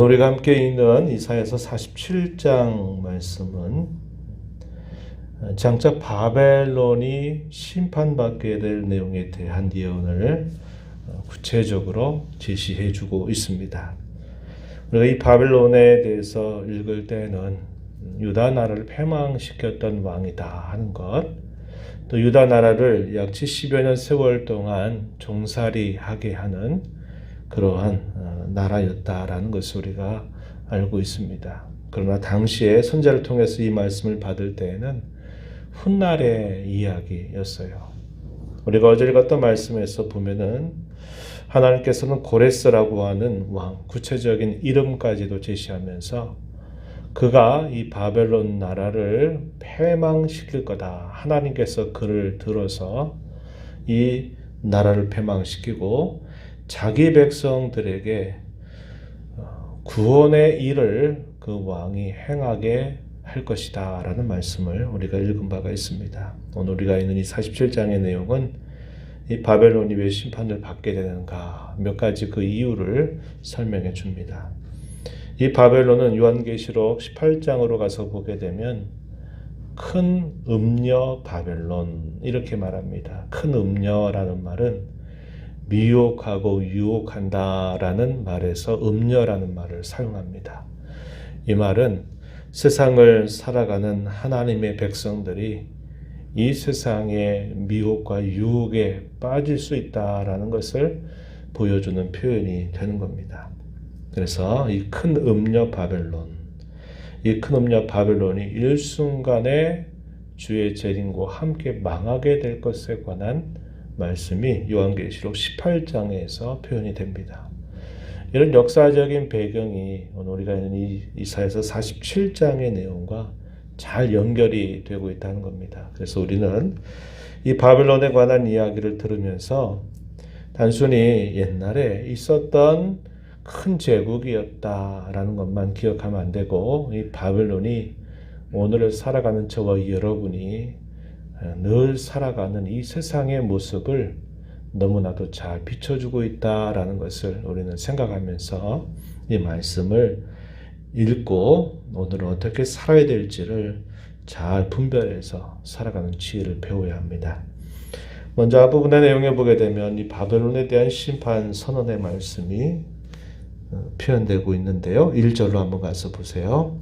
우리가 함께 읽는 이사야서 47장 말씀은 장차 바벨론이 심판받게 될 내용에 대한 예언을 구체적으로 제시해 주고 있습니다. 우리가 이 바벨론에 대해서 읽을 때는 유다 나라를 패망시켰던 왕이다 하는 것, 또 유다 나라를 약 70여 년 세월 동안 종살이하게 하는 그러한 나라였다라는 것을 우리가 알고 있습니다. 그러나 당시에 선지자를 통해서 이 말씀을 받을 때에는 훗날의 이야기였어요. 우리가 어제 읽었던 말씀에서 보면은 하나님께서는 고레스라고 하는 왕, 구체적인 이름까지도 제시하면서 그가 이 바벨론 나라를 패망시킬 거다. 하나님께서 그를 들어서 이 나라를 패망시키고 자기 백성들에게 구원의 일을 그 왕이 행하게 할 것이다 라는 말씀을 우리가 읽은 바가 있습니다. 오늘 우리가 있는 이 47장의 내용은 이 바벨론이 왜 심판을 받게 되는가 몇 가지 그 이유를 설명해 줍니다. 이 바벨론은 요한계시록 18장으로 가서 보게 되면 큰 음녀 바벨론 이렇게 말합니다. 큰 음녀라는 말은 미혹하고 유혹한다라는 말에서 음녀라는 말을 사용합니다. 이 말은 세상을 살아가는 하나님의 백성들이 이 세상의 미혹과 유혹에 빠질 수 있다라는 것을 보여주는 표현이 되는 겁니다. 그래서 이 큰 음녀 바벨론, 이 큰 음녀 바벨론이 일순간에 주의 재림과 함께 망하게 될 것에 관한 말씀이 요한계시록 18장에서 표현이 됩니다. 이런 역사적인 배경이 오늘 우리가 있는 이사야서 47장의 내용과 잘 연결이 되고 있다는 겁니다. 그래서 우리는 이 바벨론에 관한 이야기를 들으면서 단순히 옛날에 있었던 큰 제국이었다라는 것만 기억하면 안 되고 이 바벨론이 오늘을 살아가는 저와 여러분이 늘 살아가는 이 세상의 모습을 너무나도 잘 비춰주고 있다라는 것을 우리는 생각하면서 이 말씀을 읽고 오늘은 어떻게 살아야 될지를 잘 분별해서 살아가는 지혜를 배워야 합니다. 먼저 앞부분의 내용에 보게 되면 이 바벨론에 대한 심판 선언의 말씀이 표현되고 있는데요. 1절로 한번 가서 보세요.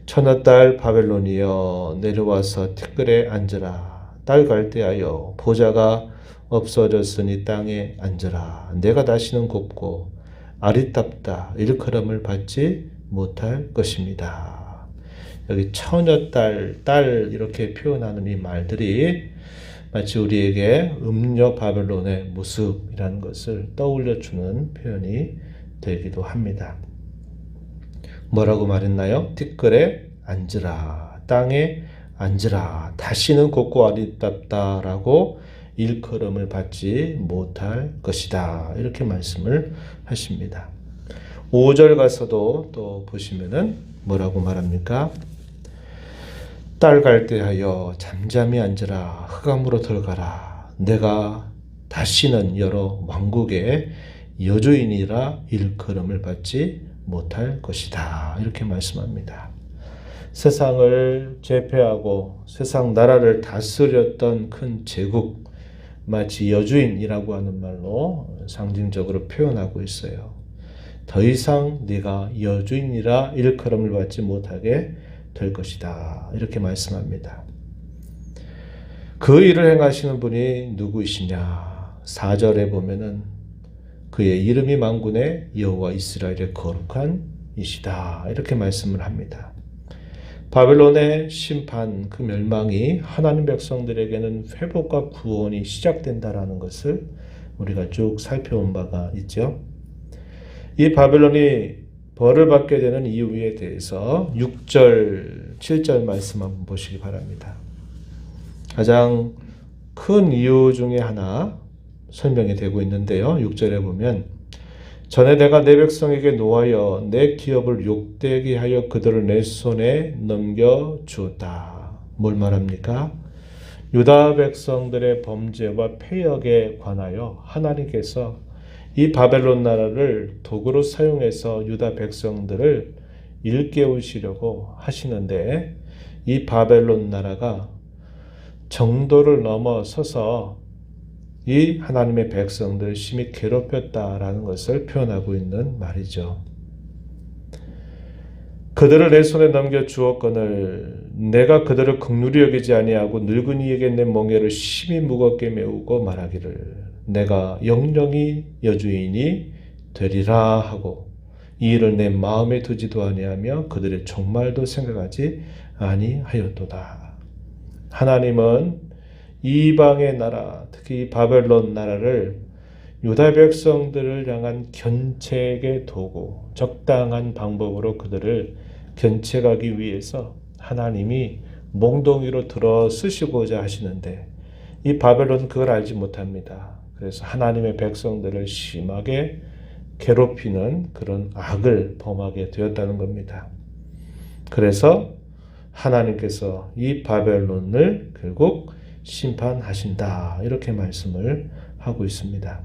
처녀 딸 바벨론이여 내려와서 티끌에 앉으라. 딸 갈대하여 보좌가 없어졌으니 땅에 앉으라. 내가 다시는 곱고 아리답다. 일컬음을 받지 못할 것입니다. 여기 처녀 딸 이렇게 표현하는 이 말들이 마치 우리에게 음녀 바벨론의 모습이라는 것을 떠올려주는 표현이 되기도 합니다. 뭐라고 말했나요? 티끌에 앉으라, 땅에 앉으라, 다시는 곱고 아리답다라고 일컬음을 받지 못할 것이다. 이렇게 말씀을 하십니다. 5절 가서도 또 보시면은 뭐라고 말합니까? 딸 갈대하여 잠잠히 앉으라, 흑암으로 들어가라. 내가 다시는 여러 왕국의 여주인이라 일컬음을 받지 못할 것이다. 이렇게 말씀합니다. 세상을 제패하고 세상 나라를 다스렸던 큰 제국, 마치 여주인이라고 하는 말로 상징적으로 표현하고 있어요. 더 이상 네가 여주인이라 일컬음을 받지 못하게 될 것이다. 이렇게 말씀합니다. 그 일을 행하시는 분이 누구이시냐? 4절에 보면은 그의 이름이 만군의 여호와 이스라엘의 거룩한 이시다. 이렇게 말씀을 합니다. 바벨론의 심판, 그 멸망이 하나님 백성들에게는 회복과 구원이 시작된다라는 것을 우리가 쭉 살펴온 바가 있죠. 이 바벨론이 벌을 받게 되는 이유에 대해서 6절, 7절 말씀 한번 보시기 바랍니다. 가장 큰 이유 중에 하나 설명이 되고 있는데요. 6절에 보면 전에 내가 내 백성에게 노하여 내 기업을 욕되게 하여 그들을 내 손에 넘겨주었다. 뭘 말합니까? 유다 백성들의 범죄와 패역에 관하여 하나님께서 이 바벨론 나라를 도구로 사용해서 유다 백성들을 일깨우시려고 하시는데 이 바벨론 나라가 정도를 넘어서서 이 하나님의 백성들을 심히 괴롭혔다라는 것을 표현하고 있는 말이죠. 그들을 내 손에 넘겨 주었거늘 내가 그들을 긍휼히 여기지 아니하고 늙은이에게 내 멍에를 심히 무겁게 메우고 말하기를 내가 영영이 여주인이 되리라 하고 이 일을 내 마음에 두지도 아니하며 그들의 종말도 생각하지 아니하였도다. 하나님은 이방의 나라, 특히 바벨론 나라를 유다 백성들을 향한 견책의 도구, 적당한 방법으로 그들을 견책하기 위해서 하나님이 몽둥이로 들어 쓰시고자 하시는데 이 바벨론은 그걸 알지 못합니다. 그래서 하나님의 백성들을 심하게 괴롭히는 그런 악을 범하게 되었다는 겁니다. 그래서 하나님께서 이 바벨론을 결국 심판하신다. 이렇게 말씀을 하고 있습니다.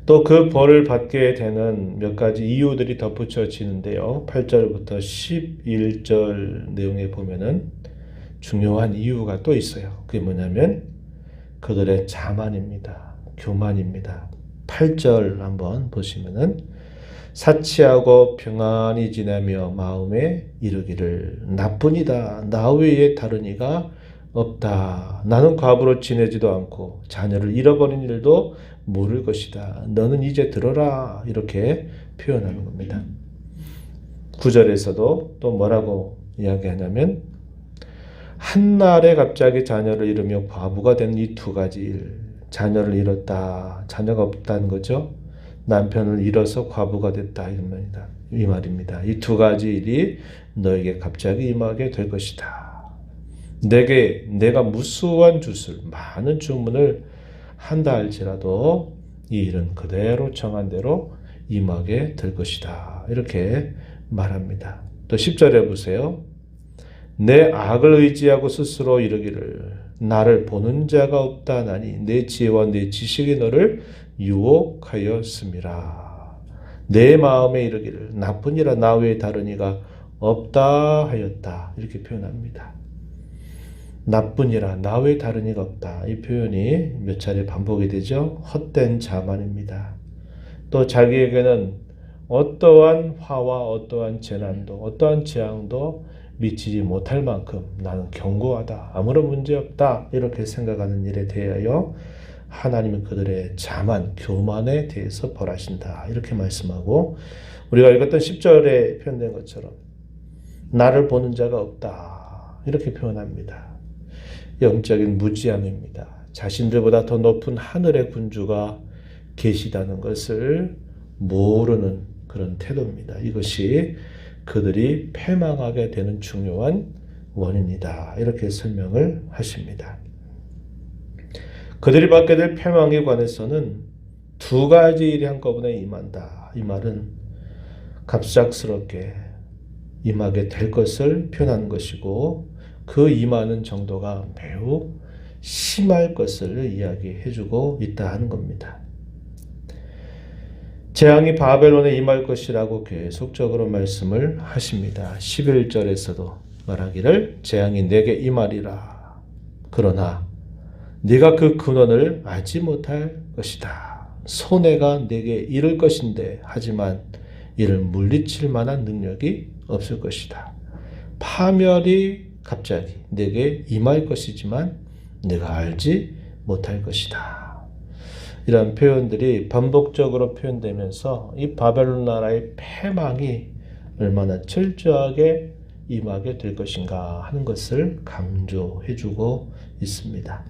또 그 벌을 받게 되는 몇 가지 이유들이 덧붙여지는데요. 8절부터 11절 내용에 보면은 중요한 이유가 또 있어요. 그게 뭐냐면 그들의 자만입니다. 교만입니다. 8절 한번 보시면은 사치하고 평안히 지내며 마음에 이르기를 나뿐이다. 나 외에 다른 이가 없다. 나는 과부로 지내지도 않고 자녀를 잃어버린 일도 모를 것이다. 너는 이제 들어라. 이렇게 표현하는 겁니다. 9절에서도 또 뭐라고 이야기하냐면 한날에 갑자기 자녀를 잃으며 과부가 된 이 두 가지 일. 자녀를 잃었다. 자녀가 없다는 거죠. 남편을 잃어서 과부가 됐다. 이 말입니다. 이 두 가지 일이 너에게 갑자기 임하게 될 것이다. 내가 무수한 주술, 많은 주문을 한다 할지라도 이 일은 그대로 정한 대로 임하게 될 것이다. 이렇게 말합니다. 또 10절에 보세요. 내 악을 의지하고 스스로 이르기를 나를 보는 자가 없다 하나니 내 지혜와 내 지식이 너를 유혹하였음이라. 내 마음에 이르기를 나뿐이라 나 외에 다른 이가 없다 하였다. 이렇게 표현합니다. 나뿐이라 나 외에 다른 이가 없다. 이 표현이 몇 차례 반복이 되죠. 헛된 자만입니다. 또 자기에게는 어떠한 화와 어떠한 재난도 어떠한 재앙도 미치지 못할 만큼 나는 견고하다. 아무런 문제 없다. 이렇게 생각하는 일에 대하여 하나님은 그들의 자만, 교만에 대해서 벌하신다. 이렇게 말씀하고 우리가 읽었던 10절에 표현된 것처럼 나를 보는 자가 없다. 이렇게 표현합니다. 영적인 무지함입니다. 자신들보다 더 높은 하늘의 군주가 계시다는 것을 모르는 그런 태도입니다. 이것이 그들이 패망하게 되는 중요한 원인이다. 이렇게 설명을 하십니다. 그들이 받게 될 패망에 관해서는 두 가지 일이 한꺼번에 임한다. 이 말은 갑작스럽게 임하게 될 것을 표현하는 것이고 그 임하는 정도가 매우 심할 것을 이야기해주고 있다 하는 겁니다. 재앙이 바벨론에 임할 것이라고 계속적으로 말씀을 하십니다. 11절에서도 말하기를 재앙이 내게 임하리라. 그러나 네가 그 근원을 알지 못할 것이다. 손해가 내게 이를 것인데 하지만 이를 물리칠 만한 능력이 없을 것이다. 파멸이 갑자기 내게 임할 것이지만 내가 알지 못할 것이다. 이런 표현들이 반복적으로 표현되면서 이 바벨론 나라의 패망이 얼마나 철저하게 임하게 될 것인가 하는 것을 강조해주고 있습니다.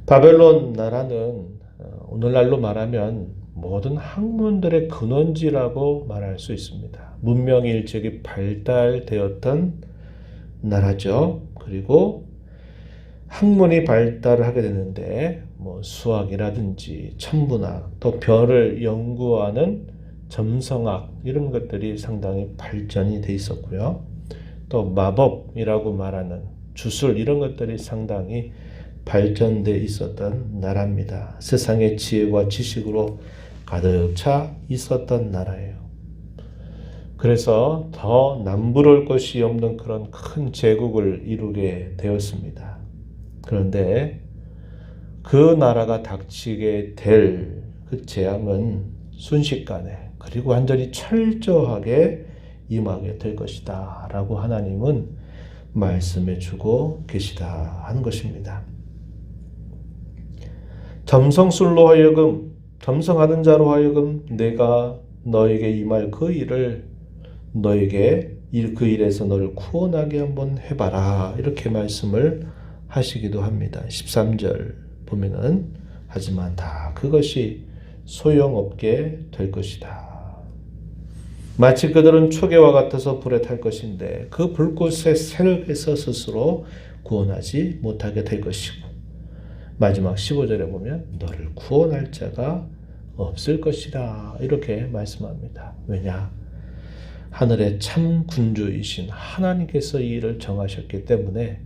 바벨론 나라는 오늘날로 말하면 모든 학문들의 근원지라고 말할 수 있습니다. 문명이 일찍이 발달되었던 나라죠. 그리고 학문이 발달을 하게 되는데 수학이라든지 천문학, 또 별을 연구하는 점성학 이런 것들이 상당히 발전이 돼 있었고요. 또 마법이라고 말하는 주술 이런 것들이 상당히 발전돼 있었던 나라입니다. 세상의 지혜와 지식으로 가득 차 있었던 나라예요. 그래서 더 남부러울 것이 없는 그런 큰 제국을 이루게 되었습니다. 그런데 그 나라가 닥치게 될 그 재앙은 순식간에 그리고 완전히 철저하게 임하게 될 것이다 라고 하나님은 말씀해 주고 계시다 하는 것입니다. 점성술로 하여금, 점성하는 자로 하여금 내가 너에게 임할 그 일을 너에게 그 일에서 너를 구원하게 한번 해봐라 이렇게 말씀을 하시기도 합니다. 13절 보면은 하지만 다 그것이 소용없게 될 것이다. 마치 그들은 초계와 같아서 불에 탈 것인데 그 불꽃의 세력에서 스스로 구원하지 못하게 될 것이고 마지막 15절에 보면 너를 구원할 자가 없을 것이다 이렇게 말씀합니다. 왜냐? 하늘의 참 군주이신 하나님께서 이 일을 정하셨기 때문에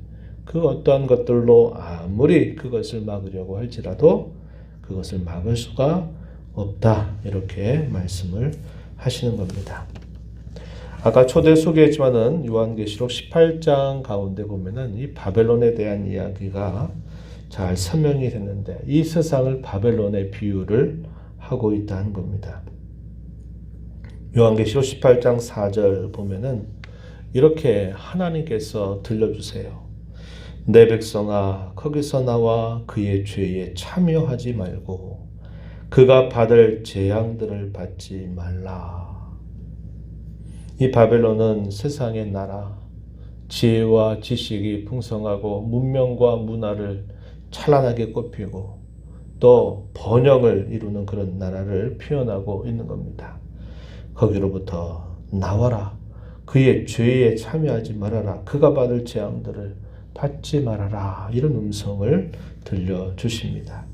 그 어떠한 것들로 아무리 그것을 막으려고 할지라도 그것을 막을 수가 없다 이렇게 말씀을 하시는 겁니다. 아까 초대 소개했지만은 요한계시록 18장 가운데 보면은 이 바벨론에 대한 이야기가 잘 설명이 됐는데 이 세상을 바벨론의 비유를 하고 있다는 겁니다. 요한계시록 18장 4절 보면은 이렇게 하나님께서 들려주세요. 내 백성아 거기서 나와 그의 죄에 참여하지 말고 그가 받을 재앙들을 받지 말라. 이 바벨론은 세상의 나라, 지혜와 지식이 풍성하고 문명과 문화를 찬란하게 꽃피고 또 번영을 이루는 그런 나라를 표현하고 있는 겁니다. 거기로부터 나와라. 그의 죄에 참여하지 말아라. 그가 받을 재앙들을 받지 말아라. 이런 음성을 들려주십니다.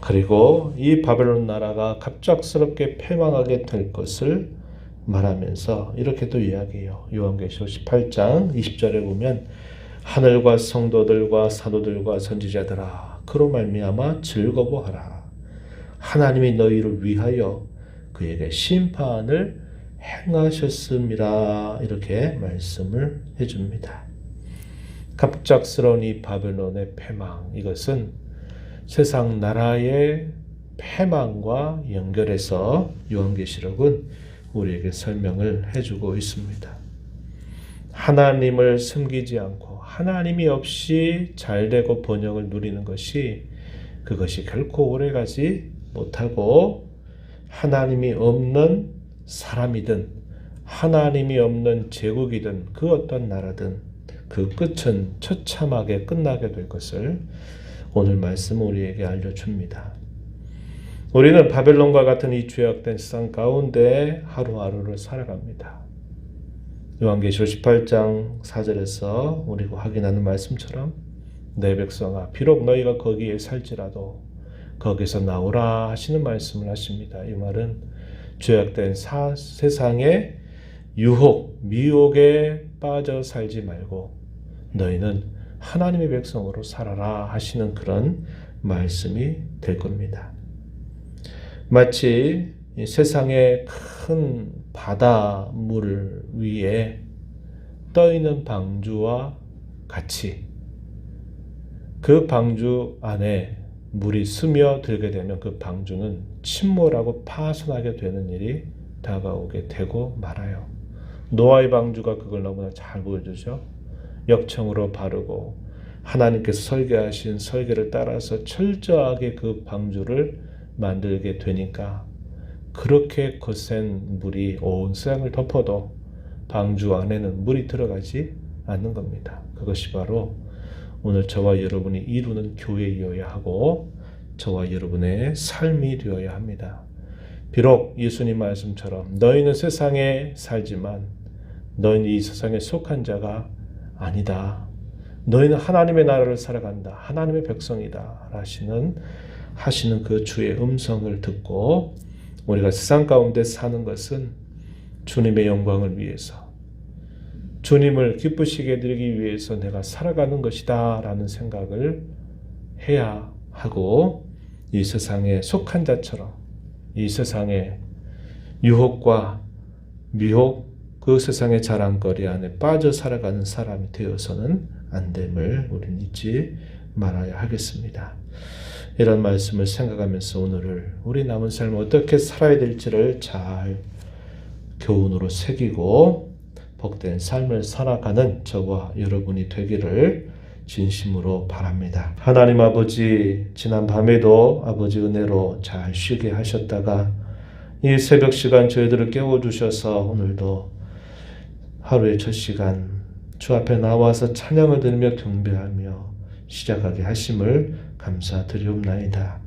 그리고 이 바벨론 나라가 갑작스럽게 패망하게 될 것을 말하면서 이렇게도 이야기해요. 요한계시록 18장 20절에 보면 하늘과 성도들과 사도들과 선지자들아 그로 말미암아 즐거워하라. 하나님이 너희를 위하여 그에게 심판을 행하셨음이라 이렇게 말씀을 해줍니다. 갑작스러운 이 바벨론의 패망 이것은 세상 나라의 패망과 연결해서 요한계시록은 우리에게 설명을 해주고 있습니다. 하나님을 섬기지 않고 하나님이 없이 잘되고 번영을 누리는 것이 그것이 결코 오래가지 못하고 하나님이 없는 사람이든 하나님이 없는 제국이든 그 어떤 나라든 그 끝은 처참하게 끝나게 될 것을 오늘 말씀은 우리에게 알려줍니다. 우리는 바벨론과 같은 이 죄악된 세상 가운데 하루하루를 살아갑니다. 요한계시록 18장 4절에서 우리가 확인하는 말씀처럼 내 백성아 비록 너희가 거기에 살지라도 거기서 나오라 하시는 말씀을 하십니다. 이 말은 죄악된 세상의 유혹, 미혹에 빠져 살지 말고 너희는 하나님의 백성으로 살아라 하시는 그런 말씀이 될 겁니다. 마치 세상의 큰 바닷물 위에 떠있는 방주와 같이 그 방주 안에 물이 스며들게 되면 그 방주는 침몰하고 파손하게 되는 일이 다가오게 되고 말아요. 노아의 방주가 그걸 너무나 잘 보여주죠. 역청으로 바르고 하나님께서 설계하신 설계를 따라서 철저하게 그 방주를 만들게 되니까 그렇게 거센 물이 온 세상을 덮어도 방주 안에는 물이 들어가지 않는 겁니다. 그것이 바로 오늘 저와 여러분이 이루는 교회이어야 하고 저와 여러분의 삶이 되어야 합니다. 비록 예수님 말씀처럼 너희는 세상에 살지만 너희는 이 세상에 속한 자가 아니다. 너희는 하나님의 나라를 살아간다. 하나님의 백성이다. 하시는 그 주의 음성을 듣고 우리가 세상 가운데 사는 것은 주님의 영광을 위해서 주님을 기쁘시게 해드리기 위해서 내가 살아가는 것이다 라는 생각을 해야 하고 이 세상에 속한 자처럼 이 세상의 유혹과 미혹 그 세상의 자랑거리 안에 빠져 살아가는 사람이 되어서는 안 됨을 우리는 잊지 말아야 하겠습니다. 이런 말씀을 생각하면서 오늘을 우리 남은 삶을 어떻게 살아야 될지를 잘 교훈으로 새기고 복된 삶을 살아가는 저와 여러분이 되기를 진심으로 바랍니다. 하나님 아버지, 지난 밤에도 아버지 은혜로 잘 쉬게 하셨다가 이 새벽 시간 저희들을 깨워주셔서 오늘도 하루의 첫 시간 주 앞에 나와서 찬양을 들으며 경배하며 시작하게 하심을 감사드리옵나이다.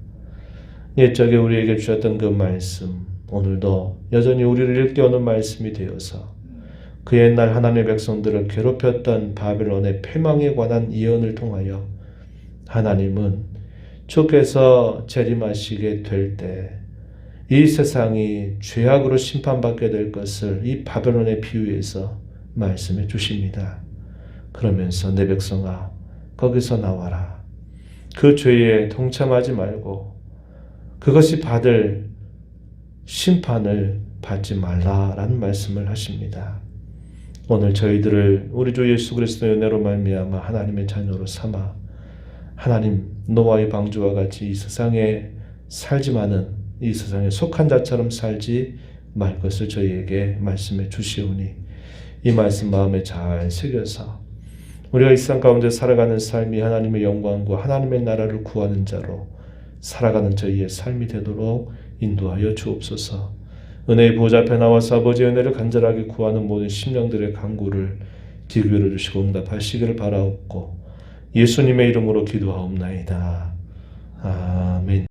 옛적에 우리에게 주셨던 그 말씀 오늘도 여전히 우리를 일깨우는 말씀이 되어서 그 옛날 하나님의 백성들을 괴롭혔던 바벨론의 패망에 관한 예언을 통하여 하나님은 주께서 재림하시게 될 때 이 세상이 죄악으로 심판받게 될 것을 이 바벨론의 비유에서 말씀해 주십니다. 그러면서 내 백성아 거기서 나와라. 그 죄에 동참하지 말고 그것이 받을 심판을 받지 말라라는 말씀을 하십니다. 오늘 저희들을 우리 주 예수 그리스도의 은혜로 말미암아 하나님의 자녀로 삼아 하나님 노아의 방주와 같이 이 세상에 살지만은 이 세상에 속한 자처럼 살지 말 것을 저희에게 말씀해 주시오니 이 말씀 마음에 잘 새겨서 우리가 이 세상 가운데 살아가는 삶이 하나님의 영광과 하나님의 나라를 구하는 자로 살아가는 저희의 삶이 되도록 인도하여 주옵소서. 은혜의 보좌 앞에 나와서 아버지의 은혜를 간절하게 구하는 모든 심령들의 간구를 기회를 주시고 응답하시기를 바라옵고 예수님의 이름으로 기도하옵나이다. 아멘.